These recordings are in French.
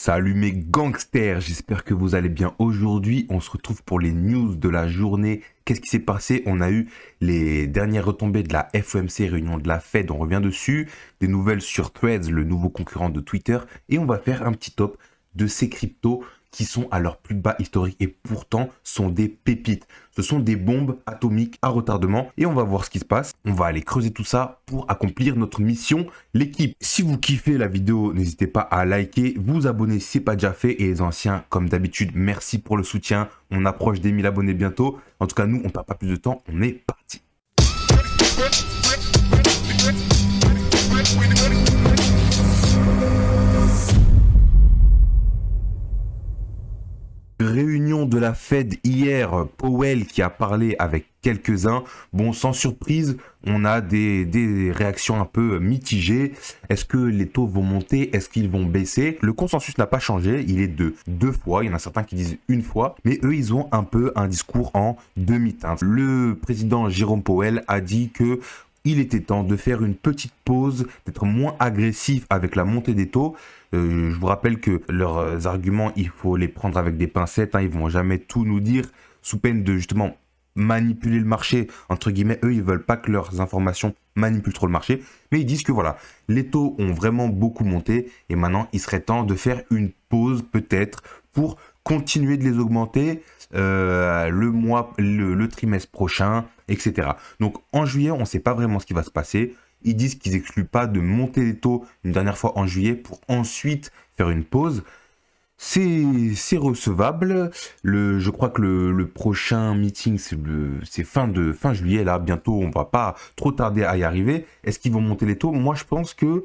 Salut mes gangsters, j'espère que vous allez bien. Aujourd'hui, on se retrouve pour les news de la journée. Qu'est-ce qui s'est passé? On a eu les dernières retombées de la FOMC, réunion de la Fed, on revient dessus. Des nouvelles sur Threads, le nouveau concurrent de Twitter. Et on va faire un petit top de ces cryptos qui sont à leur plus bas historique et pourtant sont des pépites. Ce sont des bombes atomiques à retardement et on va voir ce qui se passe. On va aller creuser tout ça pour accomplir notre mission, l'équipe. Si vous kiffez la vidéo, n'hésitez pas à liker, vous abonner si ce n'est pas déjà fait et les anciens, comme d'habitude, merci pour le soutien. On approche des 1000 abonnés bientôt. En tout cas, nous, on ne perd pas plus de temps, on est parti. Réunion de la Fed hier, Powell qui a parlé avec quelques-uns. Bon, sans surprise, on a des réactions un peu mitigées. Est-ce que les taux vont monter? Est-ce qu'ils vont baisser? Le consensus n'a pas changé, il est de deux fois. Il y en a certains qui disent une fois, mais eux, ils ont un peu un discours en demi-teinte. Le président Jérôme Powell a dit que il était temps de faire une petite pause, d'être moins agressif avec la montée des taux. Je vous rappelle que leurs arguments, il faut les prendre avec des pincettes. Ils vont jamais tout nous dire sous peine de justement manipuler le marché. Entre guillemets, eux, ils veulent pas que leurs informations manipulent trop le marché. Mais ils disent que voilà, les taux ont vraiment beaucoup monté et maintenant, il serait temps de faire une pause peut-être pour continuer de les augmenter le trimestre prochain, etc. Donc en juillet, on ne sait pas vraiment ce qui va se passer. Ils disent qu'ils n'excluent pas de monter les taux une dernière fois en juillet pour ensuite faire une pause. C'est recevable. Je crois que le prochain meeting, c'est fin juillet. Là, bientôt, on ne va pas trop tarder à y arriver. Est-ce qu'ils vont monter les taux? Moi, je pense que...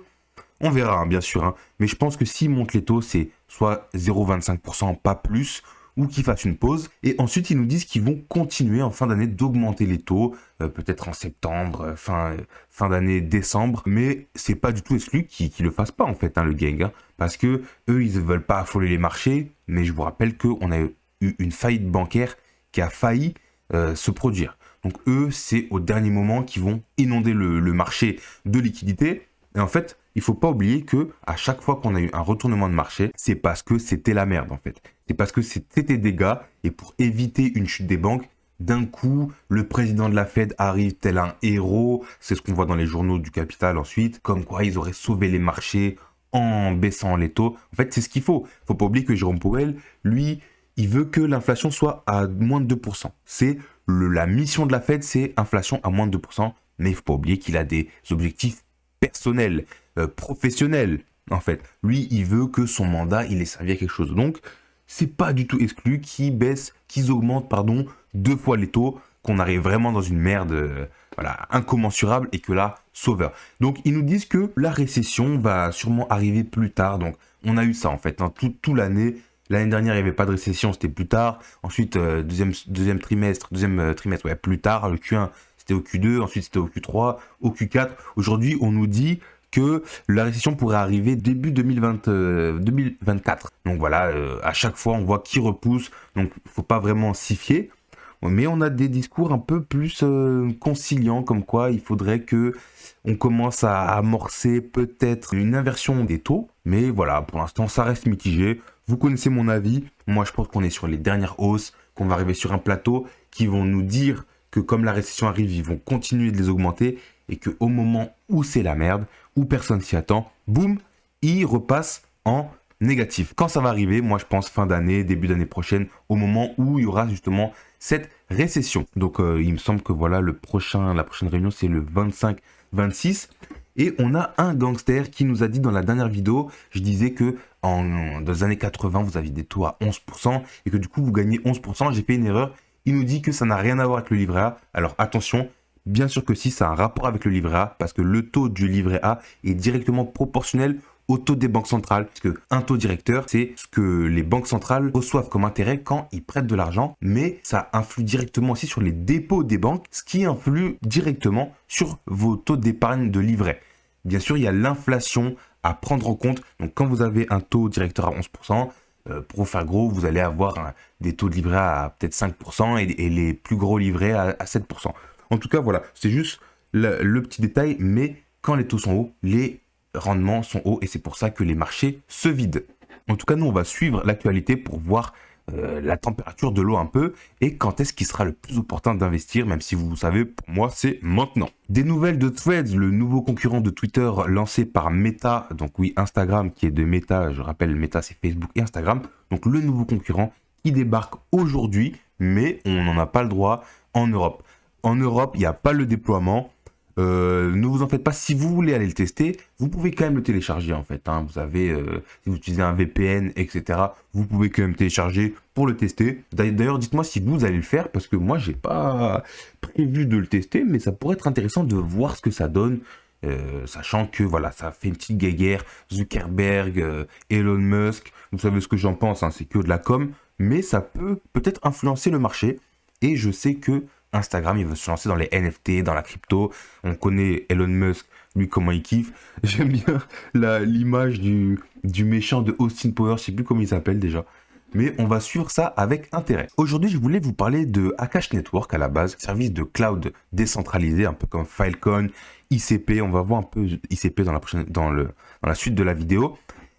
On verra, bien sûr. Mais je pense que s'ils montent les taux, c'est soit 0,25%, pas plus, ou qu'ils fassent une pause. Et ensuite, ils nous disent qu'ils vont continuer en fin d'année d'augmenter les taux, peut-être en septembre, fin d'année décembre. Mais c'est pas du tout exclu qu'ils le fassent pas, en fait, le gang. Parce que eux, ils ne veulent pas affoler les marchés. Mais je vous rappelle qu'on a eu une faillite bancaire qui a failli se produire. Donc eux, c'est au dernier moment qu'ils vont inonder le marché de liquidité. Et en fait, il ne faut pas oublier que à chaque fois qu'on a eu un retournement de marché, c'est parce que c'était la merde en fait. C'est parce que c'était des dégâts et pour éviter une chute des banques, d'un coup, le président de la Fed arrive tel un héros. C'est ce qu'on voit dans les journaux du capital ensuite, comme quoi ils auraient sauvé les marchés en baissant les taux. En fait, c'est ce qu'il faut. Il ne faut pas oublier que Jérôme Powell, lui, il veut que l'inflation soit à moins de 2%. C'est la mission de la Fed, c'est inflation à moins de 2%. Mais il ne faut pas oublier qu'il a des objectifs personnel, professionnel, en fait. Lui, il veut que son mandat, il ait servi à quelque chose. Donc, c'est pas du tout exclu qu'ils augmentent, deux fois les taux, qu'on arrive vraiment dans une merde, incommensurable, et que là, sauveur. Donc, ils nous disent que la récession va sûrement arriver plus tard. Donc, on a eu ça, en fait, toute l'année. L'année dernière, il n'y avait pas de récession, c'était plus tard. Ensuite, deuxième trimestre, plus tard, le Q1, c'était au Q2, ensuite c'était au Q3, au Q4. Aujourd'hui, on nous dit que la récession pourrait arriver début 2024. Donc voilà, à chaque fois, on voit qui repousse, donc il ne faut pas vraiment s'y fier. Mais on a des discours un peu plus conciliants, comme quoi il faudrait que on commence à amorcer peut-être une inversion des taux. Mais voilà, pour l'instant, ça reste mitigé. Vous connaissez mon avis. Moi, je pense qu'on est sur les dernières hausses, qu'on va arriver sur un plateau qui vont nous dire que comme la récession arrive, ils vont continuer de les augmenter et qu'au moment où c'est la merde, où personne s'y attend, boum, ils repassent en négatif. Quand ça va arriver, moi je pense fin d'année, début d'année prochaine, au moment où il y aura justement cette récession. Donc il me semble que voilà, la prochaine réunion c'est le 25-26. Et on a un gangster qui nous a dit dans la dernière vidéo, je disais que dans les années 80, vous aviez des taux à 11% et que du coup vous gagnez 11%. J'ai fait une erreur. Il nous dit que ça n'a rien à voir avec le livret A. Alors attention, bien sûr que si, ça a un rapport avec le livret A, parce que le taux du livret A est directement proportionnel au taux des banques centrales. Parce qu'un taux directeur, c'est ce que les banques centrales reçoivent comme intérêt quand ils prêtent de l'argent, mais ça influe directement aussi sur les dépôts des banques, ce qui influe directement sur vos taux d'épargne de livret. Bien sûr, il y a l'inflation à prendre en compte. Donc quand vous avez un taux directeur à 11%, pour vous faire gros, vous allez avoir des taux de livret à peut-être 5% et les plus gros livrets à 7%. En tout cas, voilà, c'est juste le petit détail, mais quand les taux sont hauts, les rendements sont hauts et c'est pour ça que les marchés se vident. En tout cas, nous, on va suivre l'actualité pour voir la température de l'eau un peu et quand est-ce qu'il sera le plus opportun d'investir, même si vous savez, pour moi, c'est maintenant. Des nouvelles de Threads, le nouveau concurrent de Twitter lancé par Meta, donc oui, Instagram qui est de Meta, je rappelle, Meta c'est Facebook et Instagram, donc le nouveau concurrent qui débarque aujourd'hui, mais on n'en a pas le droit en Europe. En Europe, il n'y a pas le déploiement. Ne vous en faites pas, si vous voulez aller le tester, vous pouvez quand même le télécharger en fait. Hein. Vous avez, si vous utilisez un VPN, etc., vous pouvez quand même télécharger pour le tester. D'ailleurs, dites-moi si vous allez le faire, parce que moi, j'ai pas prévu de le tester, mais ça pourrait être intéressant de voir ce que ça donne, sachant que voilà, ça fait une petite guéguerre. Zuckerberg, Elon Musk, vous savez ce que j'en pense, hein, c'est que de la com, mais ça peut peut-être influencer le marché. Et je sais que Instagram, il veut se lancer dans les NFT, dans la crypto. On connaît Elon Musk, lui, comment il kiffe. J'aime bien l'image du méchant de Austin Powers, je sais plus comment il s'appelle déjà. Mais on va suivre ça avec intérêt. Aujourd'hui, je voulais vous parler de Akash Network à la base, service de cloud décentralisé, un peu comme Filecoin, ICP. On va voir un peu ICP dans la suite de la vidéo.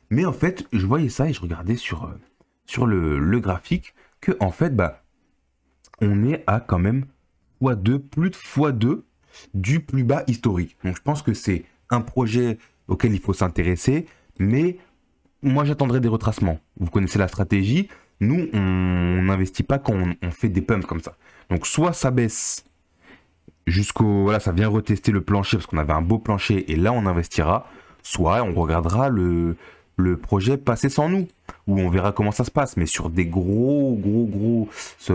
Mais en fait, je voyais ça et je regardais sur le graphique que en fait, on est à quand même x2, plus de x2 du plus bas historique. Donc je pense que c'est un projet auquel il faut s'intéresser, mais moi j'attendrai des retracements. Vous connaissez la stratégie, nous on n'investit pas quand on fait des pumps comme ça. Donc soit ça baisse voilà, ça vient retester le plancher parce qu'on avait un beau plancher et là on investira, soit on regardera le projet passer sans nous, où on verra comment ça se passe. Mais sur des gros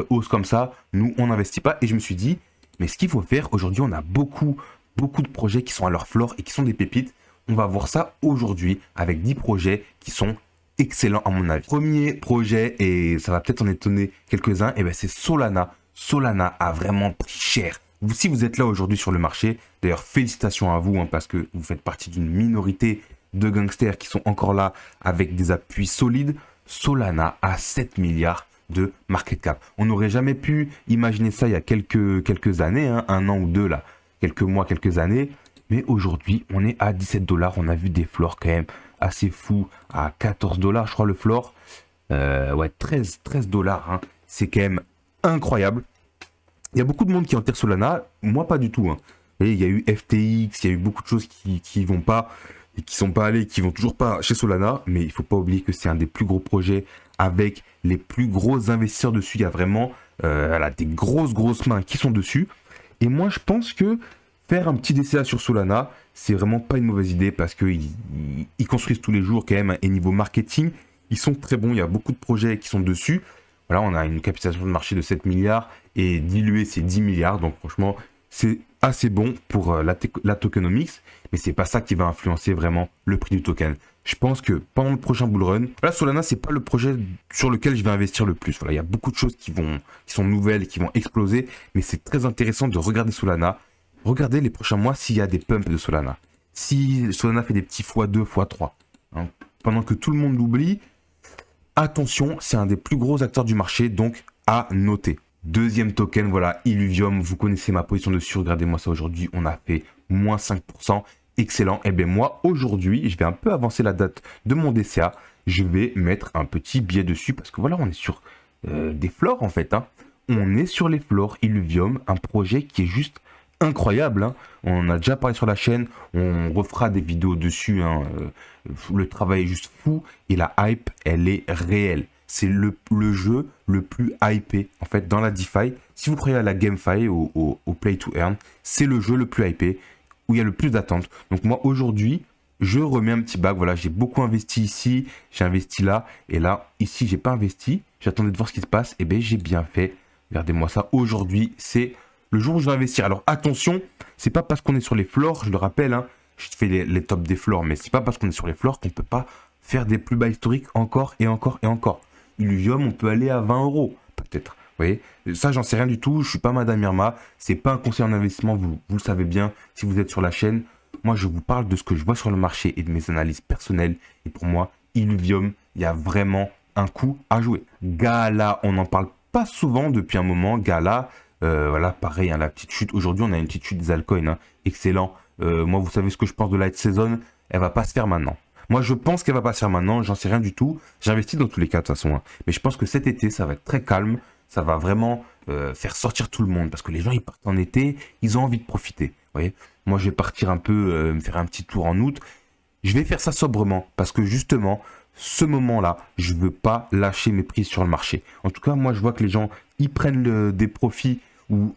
hausses comme ça, nous, on n'investit pas. Et je me suis dit, mais ce qu'il faut faire, aujourd'hui, on a beaucoup de projets qui sont à leur flore et qui sont des pépites. On va voir ça aujourd'hui avec 10 projets qui sont excellents à mon avis. Premier projet, et ça va peut-être en étonner quelques-uns, et c'est Solana. Solana a vraiment pris cher. Si vous êtes là aujourd'hui sur le marché, d'ailleurs, félicitations à vous, hein, parce que vous faites partie d'une minorité de gangsters qui sont encore là avec des appuis solides. Solana a 7 milliards de market cap. On n'aurait jamais pu imaginer ça il y a quelques années, hein, un an ou deux là, quelques mois, quelques années. Mais aujourd'hui, on est à 17 $. On a vu des floors quand même assez fous à 14 $, je crois le floor. Ouais, 13 $. Hein. C'est quand même incroyable. Il y a beaucoup de monde qui enterre Solana. Moi, pas du tout. Hein. Et il y a eu FTX, il y a eu beaucoup de choses qui vont pas et qui sont pas allés, qui vont toujours pas chez Solana, mais il faut pas oublier que c'est un des plus gros projets avec les plus gros investisseurs dessus. Il y a vraiment des grosses mains qui sont dessus. Et moi, je pense que faire un petit DCA sur Solana, c'est vraiment pas une mauvaise idée parce qu'ils construisent tous les jours quand même. Et niveau marketing, ils sont très bons. Il y a beaucoup de projets qui sont dessus. Voilà, on a une capitalisation de marché de 7 milliards et dilué, c'est 10 milliards. Donc franchement, c'est assez bon pour la tokenomics, mais c'est pas ça qui va influencer vraiment le prix du token. Je pense que pendant le prochain bull run, là Solana c'est pas le projet sur lequel je vais investir le plus. Voilà, il y a beaucoup de choses qui sont nouvelles et qui vont exploser, mais c'est très intéressant de regarder Solana. Regardez les prochains mois s'il y a des pumps de Solana. Si Solana fait des petits x2, x3, hein, pendant que tout le monde l'oublie, attention, c'est un des plus gros acteurs du marché, donc à noter. Deuxième token, voilà, Illuvium, vous connaissez ma position dessus, regardez-moi ça aujourd'hui, on a fait moins 5%, excellent. Et bien moi, aujourd'hui, je vais un peu avancer la date de mon DCA, je vais mettre un petit billet dessus, parce que voilà, on est sur des floors en fait. Hein. On est sur les floors, Illuvium, un projet qui est juste incroyable. Hein. On en a déjà parlé sur la chaîne, on refera des vidéos dessus, hein. Le travail est juste fou, et la hype, elle est réelle. C'est le jeu le plus hypé, en fait, dans la DeFi. Si vous croyez à la GameFi, au Play to Earn, c'est le jeu le plus hypé, où il y a le plus d'attentes. Donc moi, aujourd'hui, je remets un petit bac. Voilà, j'ai beaucoup investi ici, j'ai investi là, et là, ici, j'ai pas investi. J'attendais de voir ce qui se passe, et bien, j'ai bien fait. Regardez-moi ça. Aujourd'hui, c'est le jour où je vais investir. Alors, attention, c'est pas parce qu'on est sur les floors, je le rappelle, hein, je fais les tops des floors, mais c'est pas parce qu'on est sur les floors qu'on peut pas faire des plus bas historiques encore et encore et encore. Illuvium, on peut aller à 20 €, peut-être. Vous voyez, ça, j'en sais rien du tout. Je suis pas Madame Irma. C'est pas un conseil en investissement. Vous le savez bien si vous êtes sur la chaîne. Moi, je vous parle de ce que je vois sur le marché et de mes analyses personnelles. Et pour moi, Illuvium, il y a vraiment un coup à jouer. Gala, on n'en parle pas souvent depuis un moment. Gala, voilà, pareil, hein, la petite chute. Aujourd'hui, on a une petite chute des altcoins. Hein. Excellent. Moi, vous savez ce que je pense de Light Season. Elle va pas se faire maintenant. Moi, je pense qu'elle va pas se faire maintenant, j'en sais rien du tout. J'investis dans tous les cas, de toute façon. Hein. Mais je pense que cet été, ça va être très calme. Ça va vraiment faire sortir tout le monde. Parce que les gens, ils partent en été, ils ont envie de profiter. Vous voyez, moi, je vais partir un peu, me faire un petit tour en août. Je vais faire ça sobrement. Parce que justement, ce moment-là, je veux pas lâcher mes prises sur le marché. En tout cas, moi, je vois que les gens, ils prennent des profits ou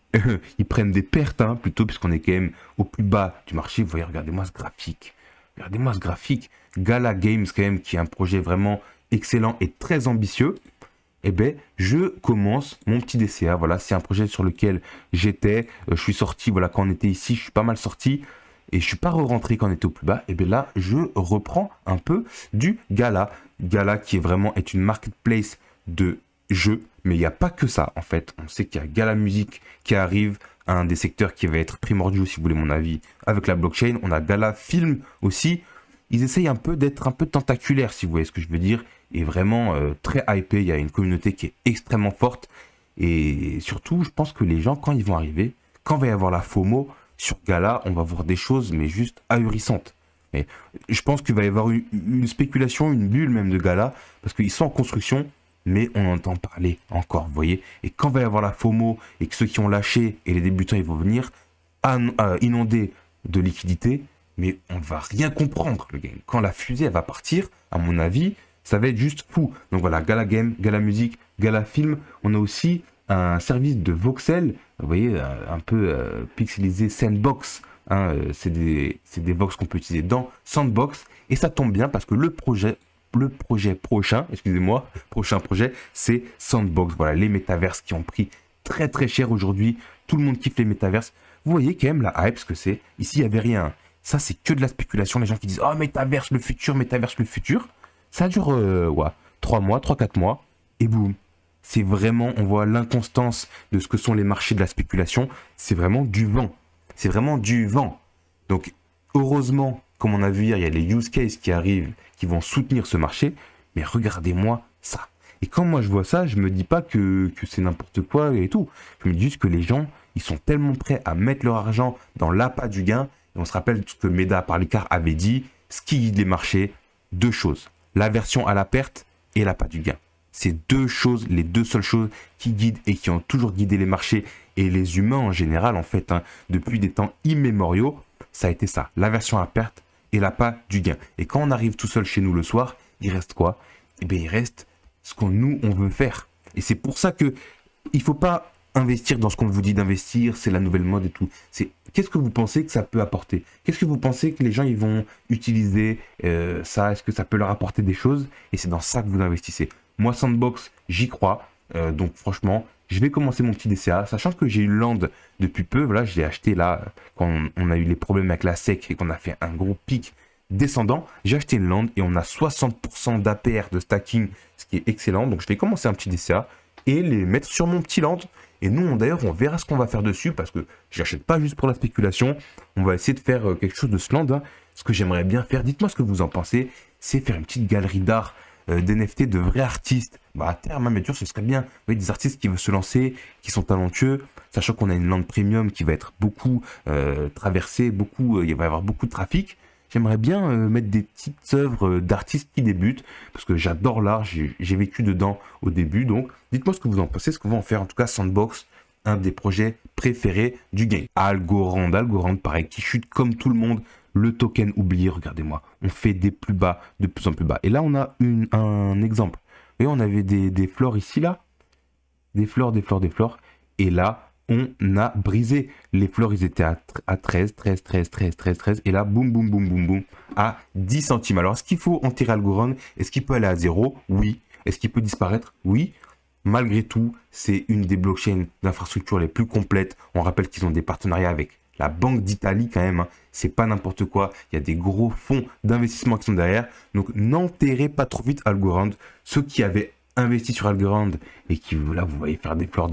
ils prennent des pertes, hein, plutôt, puisqu'on est quand même au plus bas du marché. Vous voyez, regardez-moi ce graphique. Regardez-moi ce graphique. Gala Games, quand même, qui est un projet vraiment excellent et très ambitieux. Eh bien, je commence mon petit DCA. Voilà, c'est un projet sur lequel j'étais. Je suis sorti, voilà, quand on était ici, je suis pas mal sorti. Et je suis pas re-rentré quand on était au plus bas. Et bien là, je reprends un peu du Gala. Gala qui est vraiment une marketplace de jeux. Mais il n'y a pas que ça, en fait. On sait qu'il y a Gala Musique qui arrive, un des secteurs qui va être primordial, si vous voulez mon avis, avec la blockchain. On a Gala Film aussi. Ils essayent un peu d'être un peu tentaculaires, si vous voyez ce que je veux dire. Et vraiment très hypé. Il y a une communauté qui est extrêmement forte. Et surtout, je pense que les gens, quand ils vont arriver, quand va y avoir la FOMO, sur Gala, on va voir des choses, mais juste ahurissantes. Et je pense qu'il va y avoir une spéculation, une bulle même de Gala, parce qu'ils sont en construction, mais on entend parler encore, vous voyez. Et quand va y avoir la FOMO, et que ceux qui ont lâché, et les débutants, ils vont venir inonder de liquidités, mais on va rien comprendre, le game. Quand la fusée, elle va partir, à mon avis, ça va être juste fou. Donc voilà, Gala Game, Gala Musique, Gala Film. On a aussi un service de voxel, vous voyez, un peu pixelisé Sandbox. Hein, c'est des vox qu'on peut utiliser dans Sandbox. Et ça tombe bien parce que le projet prochain, excusez-moi, prochain projet, c'est Sandbox. Voilà, les métaverses qui ont pris très très cher aujourd'hui. Tout le monde kiffe les métaverses. Vous voyez quand même la hype, ce que c'est. Ici, il n'y avait rien. Ça, c'est que de la spéculation. Les gens qui disent « Oh, métaverse, le futur, métaverse, le futur ». Ça dure 3 mois, 3-4 mois. Et boum. C'est vraiment, on voit l'inconstance de ce que sont les marchés de la spéculation. C'est vraiment du vent. C'est vraiment du vent. Donc, heureusement, comme on a vu hier, il y a les use cases qui arrivent, qui vont soutenir ce marché. Mais regardez-moi ça. Et quand moi je vois ça, je me dis pas que c'est n'importe quoi et tout. Je me dis juste que les gens, ils sont tellement prêts à mettre leur argent dans l'appât du gain. Et on se rappelle ce que Meda Parlikar avait dit. Ce qui guide les marchés, deux choses. L'aversion à la perte et l'appât du gain. C'est deux choses, les deux seules choses qui guident et qui ont toujours guidé les marchés et les humains en général, en fait, hein, depuis des temps immémoriaux, ça a été ça, l'aversion à la perte et l'appât du gain. Et quand on arrive tout seul chez nous le soir, il reste quoi? Eh bien, il reste ce qu'on on veut faire. Et c'est pour ça que il faut pas investir dans ce qu'on vous dit d'investir, c'est la nouvelle mode et tout. C'est qu'est-ce que vous pensez que ça peut apporter? Qu'est-ce que vous pensez que les gens ils vont utiliser ça? Est-ce que ça peut leur apporter des choses? Et c'est dans ça que vous investissez. Moi, Sandbox, j'y crois. Donc franchement, je vais commencer mon petit DCA, sachant que j'ai eu Land depuis peu. Voilà, je l'ai acheté là quand on a eu les problèmes avec la SEC et qu'on a fait un gros pic descendant. J'ai acheté une Land et on a 60% d'APR de stacking, ce qui est excellent. Donc je vais commencer un petit DCA et les mettre sur mon petit Land. Et nous, d'ailleurs, on verra ce qu'on va faire dessus parce que je n'achète pas juste pour la spéculation. On va essayer de faire quelque chose de ce Land. Hein. Ce que j'aimerais bien faire, dites-moi ce que vous en pensez, c'est faire une petite galerie d'art d'NFT de vrais artistes. Bah, à terme, bien sûr, ce serait bien. Vous voyez, des artistes qui veulent se lancer, qui sont talentueux, sachant qu'on a une Land Premium qui va être beaucoup traversée, il va y avoir beaucoup de trafic. J'aimerais bien mettre des petites œuvres d'artistes qui débutent, parce que j'adore l'art, j'ai vécu dedans au début, donc dites-moi ce que vous en pensez, ce qu'on va en faire. En tout cas, Sandbox, un des projets préférés du game. Algorand, pareil, qui chute comme tout le monde. Le token oublié, regardez-moi, on fait des plus bas, de plus en plus bas. Et là, on a un exemple. Vous voyez, on avait des fleurs ici, là. Des fleurs. Et là, on a brisé. Les fleurs, ils étaient à 13. Et là, boum, à 10 centimes. Alors, est-ce qu'il faut en tirer Algorand? Est-ce qu'il peut aller à 0? Oui. Est-ce qu'il peut disparaître? Oui. Malgré tout, c'est une des blockchains d'infrastructure les plus complètes. On rappelle qu'ils ont des partenariats avec la Banque d'Italie quand même, hein. C'est pas n'importe quoi. Il y a des gros fonds d'investissement qui sont derrière. Donc n'enterrez pas trop vite Algorand. Ceux qui avaient investi sur Algorand et qui, là, vous voyez faire des fleurs.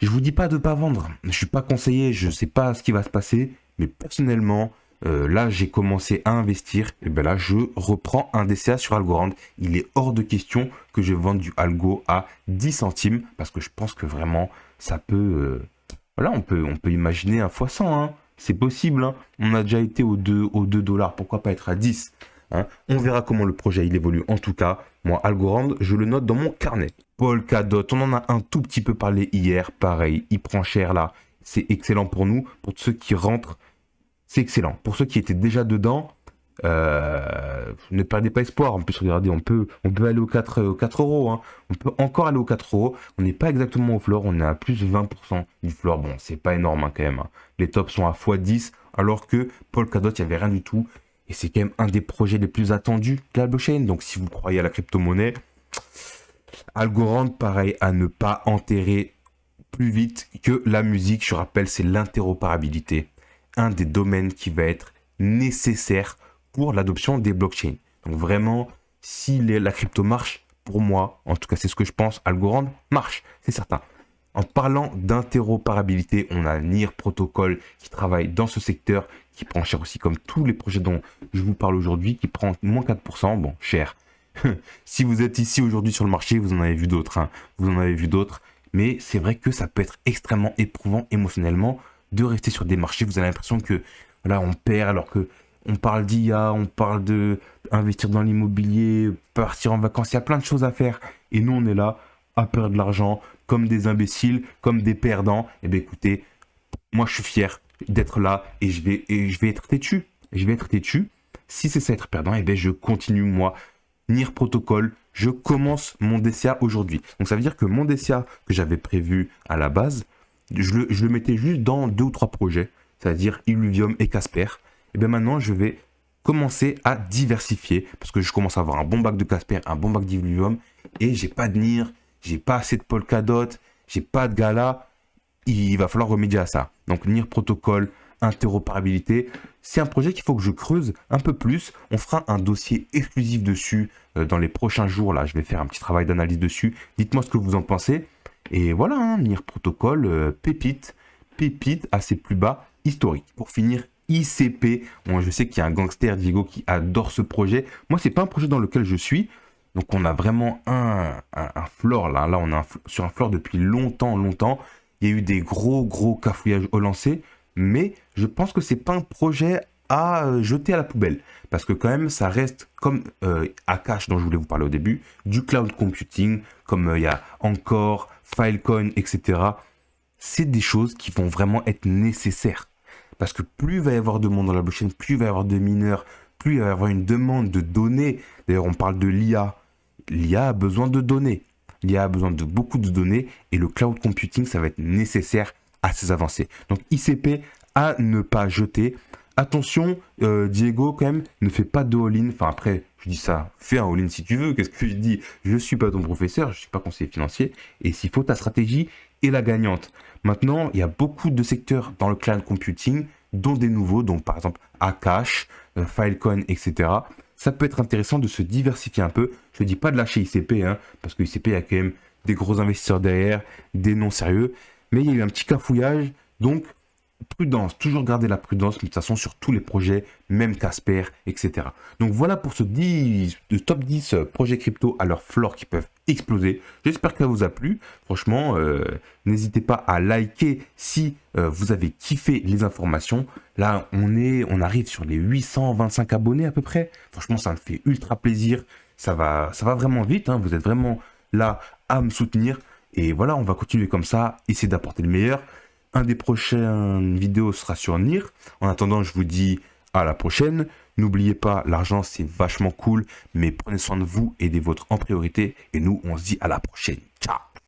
Je vous dis pas de pas vendre. Je suis pas conseiller, je sais pas ce qui va se passer. Mais personnellement, là, j'ai commencé à investir. Et ben là, je reprends un DCA sur Algorand. Il est hors de question que je vende du Algo à 10 centimes. Parce que je pense que vraiment, ça peut... Voilà, on peut imaginer un x100, hein. c'est possible, hein. On a déjà été aux 2 dollars, pourquoi pas être à 10, hein. On verra comment le projet il évolue. En tout cas, moi, Algorand, je le note dans mon carnet. Polkadot, on en a un tout petit peu parlé hier, pareil, il prend cher là. C'est excellent pour nous, pour ceux qui rentrent, c'est excellent. Pour ceux qui étaient déjà dedans, ne perdez pas espoir. En plus, regardez, on peut aller aux 4 euros, hein. On peut encore aller aux 4 euros. On n'est pas exactement au floor, on est à plus de 20% du floor. Bon, c'est pas énorme hein, quand même, hein. Les tops sont à x10, alors que Polkadot, il n'y avait rien du tout. Et c'est quand même un des projets les plus attendus de la blockchain. Donc, si vous croyez à la crypto-monnaie, Algorand, pareil, à ne pas enterrer plus vite que la musique. Je rappelle, c'est l'interopérabilité. Un des domaines qui va être nécessaire pour l'adoption des blockchains. Donc vraiment, si la crypto marche, pour moi, en tout cas c'est ce que je pense, Algorand marche, c'est certain. En parlant d'interopérabilité, on a NIR Protocol qui travaille dans ce secteur, qui prend cher aussi comme tous les projets dont je vous parle aujourd'hui, qui prend moins 4%, bon, cher. Si vous êtes ici aujourd'hui sur le marché, vous en avez vu d'autres, hein. Vous en avez vu d'autres, mais c'est vrai que ça peut être extrêmement éprouvant émotionnellement de rester sur des marchés. Vous avez l'impression que voilà, on perd alors que on parle d'IA, on parle de investir dans l'immobilier, partir en vacances, il y a plein de choses à faire. Et nous, on est là à perdre de l'argent comme des imbéciles, comme des perdants. Et bien écoutez, moi je suis fier d'être là et je vais être têtu. Je vais être têtu. Si c'est ça être perdant, et bien je continue moi. NIR Protocol, je commence mon DCA aujourd'hui. Donc ça veut dire que mon DCA que j'avais prévu à la base, je le mettais juste dans 2 ou 3 projets, c'est-à-dire Illuvium et Casper. Et bien maintenant, je vais commencer à diversifier parce que je commence à avoir un bon bac de Casper, un bon bac d'Illuvium et j'ai pas de NIR, j'ai pas assez de Polkadot, j'ai pas de Gala. Il va falloir remédier à ça. Donc NIR Protocol, interopérabilité, c'est un projet qu'il faut que je creuse un peu plus. On fera un dossier exclusif dessus dans les prochains jours. Là, je vais faire un petit travail d'analyse dessus. Dites-moi ce que vous en pensez. Et voilà, hein, NIR Protocol, pépite à ses plus bas historiques. Pour finir, ICP. Bon, je sais qu'il y a un gangster, Diego, qui adore ce projet. Moi, c'est pas un projet dans lequel je suis. Donc, on a vraiment un floor là. Là, on est sur un floor depuis longtemps. Il y a eu des gros cafouillages au lancer. Mais je pense que c'est pas un projet à jeter à la poubelle. Parce que quand même, ça reste comme Akash dont je voulais vous parler au début, du cloud computing, comme il y a encore Filecoin, etc. C'est des choses qui vont vraiment être nécessaires. Parce que plus il va y avoir de monde dans la blockchain, plus il va y avoir de mineurs, plus il va y avoir une demande de données. D'ailleurs, on parle de l'IA. L'IA a besoin de données. L'IA a besoin de beaucoup de données et le cloud computing, ça va être nécessaire à ces avancées. Donc, ICP à ne pas jeter. Attention, Diego, quand même, ne fais pas de all-in. Enfin, après, je dis ça, fais un all-in si tu veux. Qu'est-ce que je dis? Je ne suis pas ton professeur, je ne suis pas conseiller financier. Et s'il faut, ta stratégie est la gagnante. Maintenant, il y a beaucoup de secteurs dans le cloud computing, dont des nouveaux, donc par exemple Akash, Filecoin, etc. Ça peut être intéressant de se diversifier un peu. Je ne dis pas de lâcher ICP, hein, parce que ICP, il y a quand même des gros investisseurs derrière, des non sérieux. Mais il y a eu un petit cafouillage, donc prudence, toujours garder la prudence, mais de toute façon sur tous les projets, même Casper, etc. Donc voilà pour ce top 10 projets crypto à leur floor qui peuvent exploser. J'espère que ça vous a plu. Franchement, n'hésitez pas à liker si vous avez kiffé les informations. Là, on arrive sur les 825 abonnés à peu près. Franchement, ça me fait ultra plaisir. Ça va vraiment vite, hein. Vous êtes vraiment là à me soutenir. Et voilà, on va continuer comme ça, essayer d'apporter le meilleur. Un des prochaines vidéos sera sur NIR. En attendant, je vous dis à la prochaine. N'oubliez pas, l'argent, c'est vachement cool, mais prenez soin de vous, aidez votre en priorité. Et nous, on se dit à la prochaine.